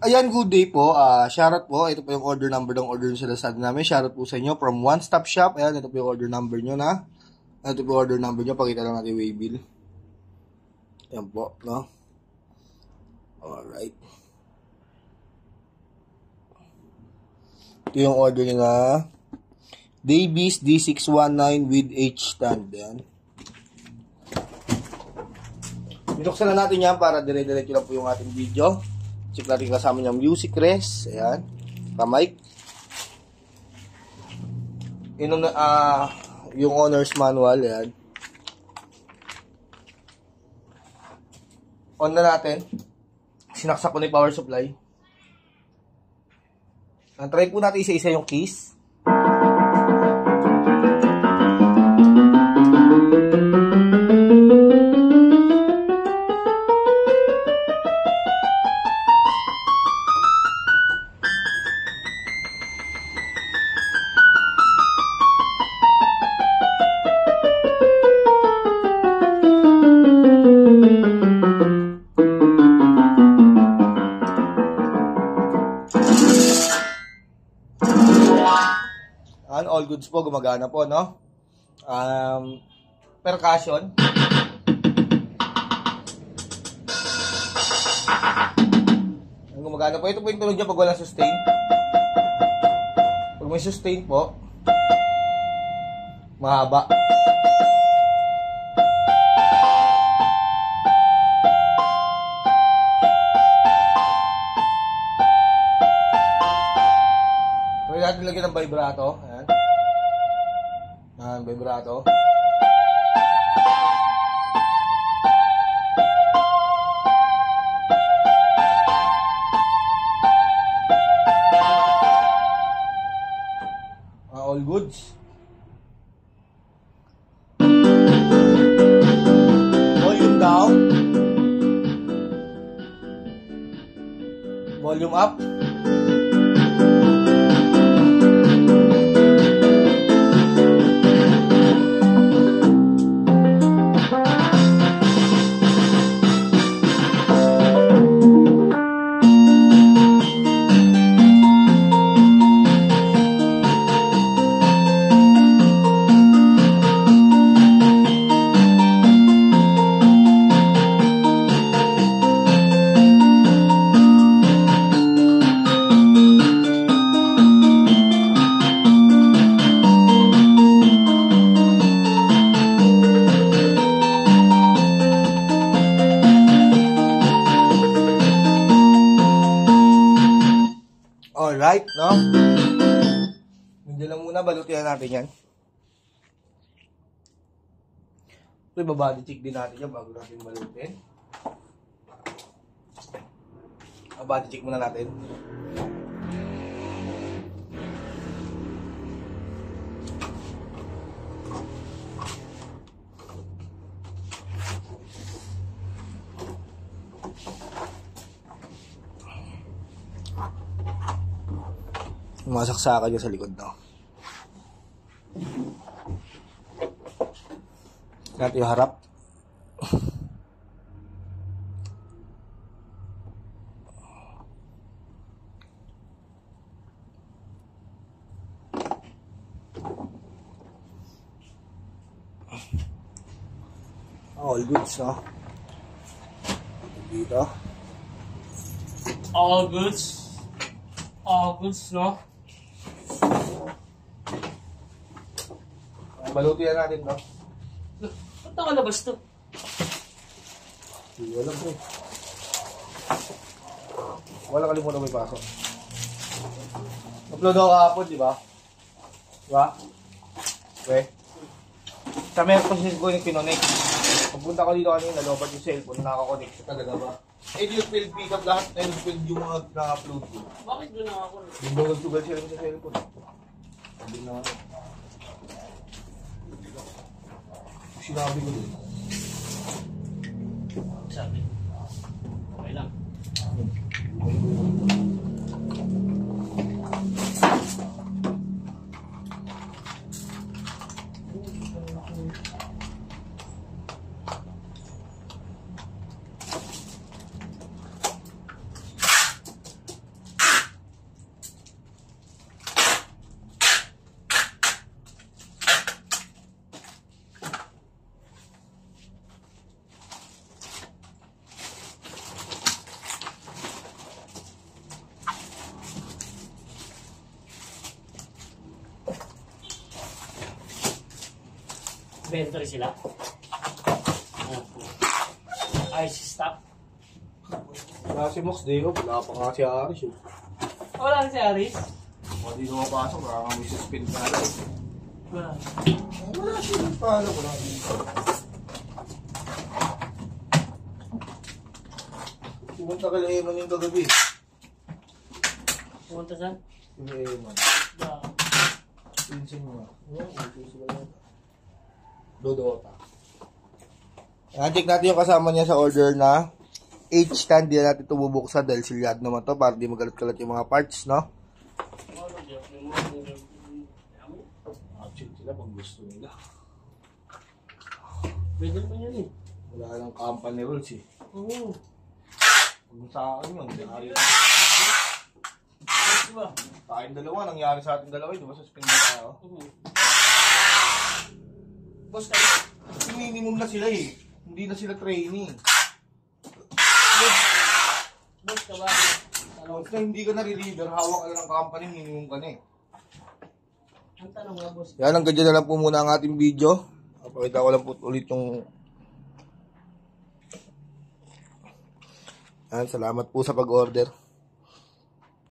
Ayan, good day po. Shoutout po. Ito po yung order number ng order sa Lazada namin. Shoutout po sa inyo from One Stop Shop. Ayan, ito po yung order number nyo na. Ito po yung order number nyo. Pakita lang natin yung waybill. Ayan po, no? Alright. Ito yung order nyo na. Davies D619 with H stand. Ayan. Binuksan na natin yan para dire-diretso lang po yung ating video. Check natin kasama niya music res. Ayan. Pa-mic. Yung owner's manual. Ayan. On na natin. Sinaksak ko na yung power supply. Try po natin isa-isa yung keys. All goods po, gumagana po, no? Percussion. Gumagana po. Ito po yung tunog niya pag walang sustain. Pag may sustain po, mahaba. Pwede natin lagyan ng vibrato. Ayan. Vibrato. All goods. Volume down. Volume up. Alright, no? Hindi lang muna, balutihan natin yan. Ito, ibabody check din natin yan bago natin balutin. Body check muna natin. Masaksakan dyan sa likod, no? Natin yung harap. All goods, no? Dito. All goods. All goods, no? Balutihan natin, no? Ba't nakalabas to? Hindi alam ko. Wala kalimutan may pasok. Upload ako kahapon, di ba? Diba? Okay. Sa meron ko yung kinonect. Pagpunta ko dito kanina, lobat yung cellphone, nakakonect sa talaga ba? Eh, yung field pick up lahat na yung mga na-upload ko. Bakit doon ako? Yung bawal-tugal sila sa cellphone. Hindi na ako. Sinabi ko din. Sabi. Okay lang. Inventory sila. Ice stock. Wala si Mox Deo, wala pa nga si Aris. Wala si Aris. Kung di ko mapasok, baka kami suspend pa lang. Wala. Wala siya nagpala, wala dito. Pumunta ka lang Eman yung kagabi. Pumunta saan? Yung Eman. Ba? Pinsin mo nga. Dodota. Check natin yung kasama niya sa order na H-stand. Di na natin ito bubuksan dahil silyado naman to para di magalat-galat yung mga parts, no? Check sila pag gusto nila. Pwede naman yan eh. Wala lang company rules eh. Oo. Kung sa akin yun, nangyari. Diba? Sa akin dalawa, nangyari sa ating dalawa, di ba? Suspend na tayo. Boss tayo. Kasi minimum na sila eh. Hindi na sila trainee. Boss ka ba? Once na hindi ka na reliever, hawak ka na ng company, minimum ka na eh. Ang tanong nga boss. Yan, hanggang dyan na lang po muna ang ating video. Papakita ko lang po ulit yung... Yan, salamat po sa pag-order.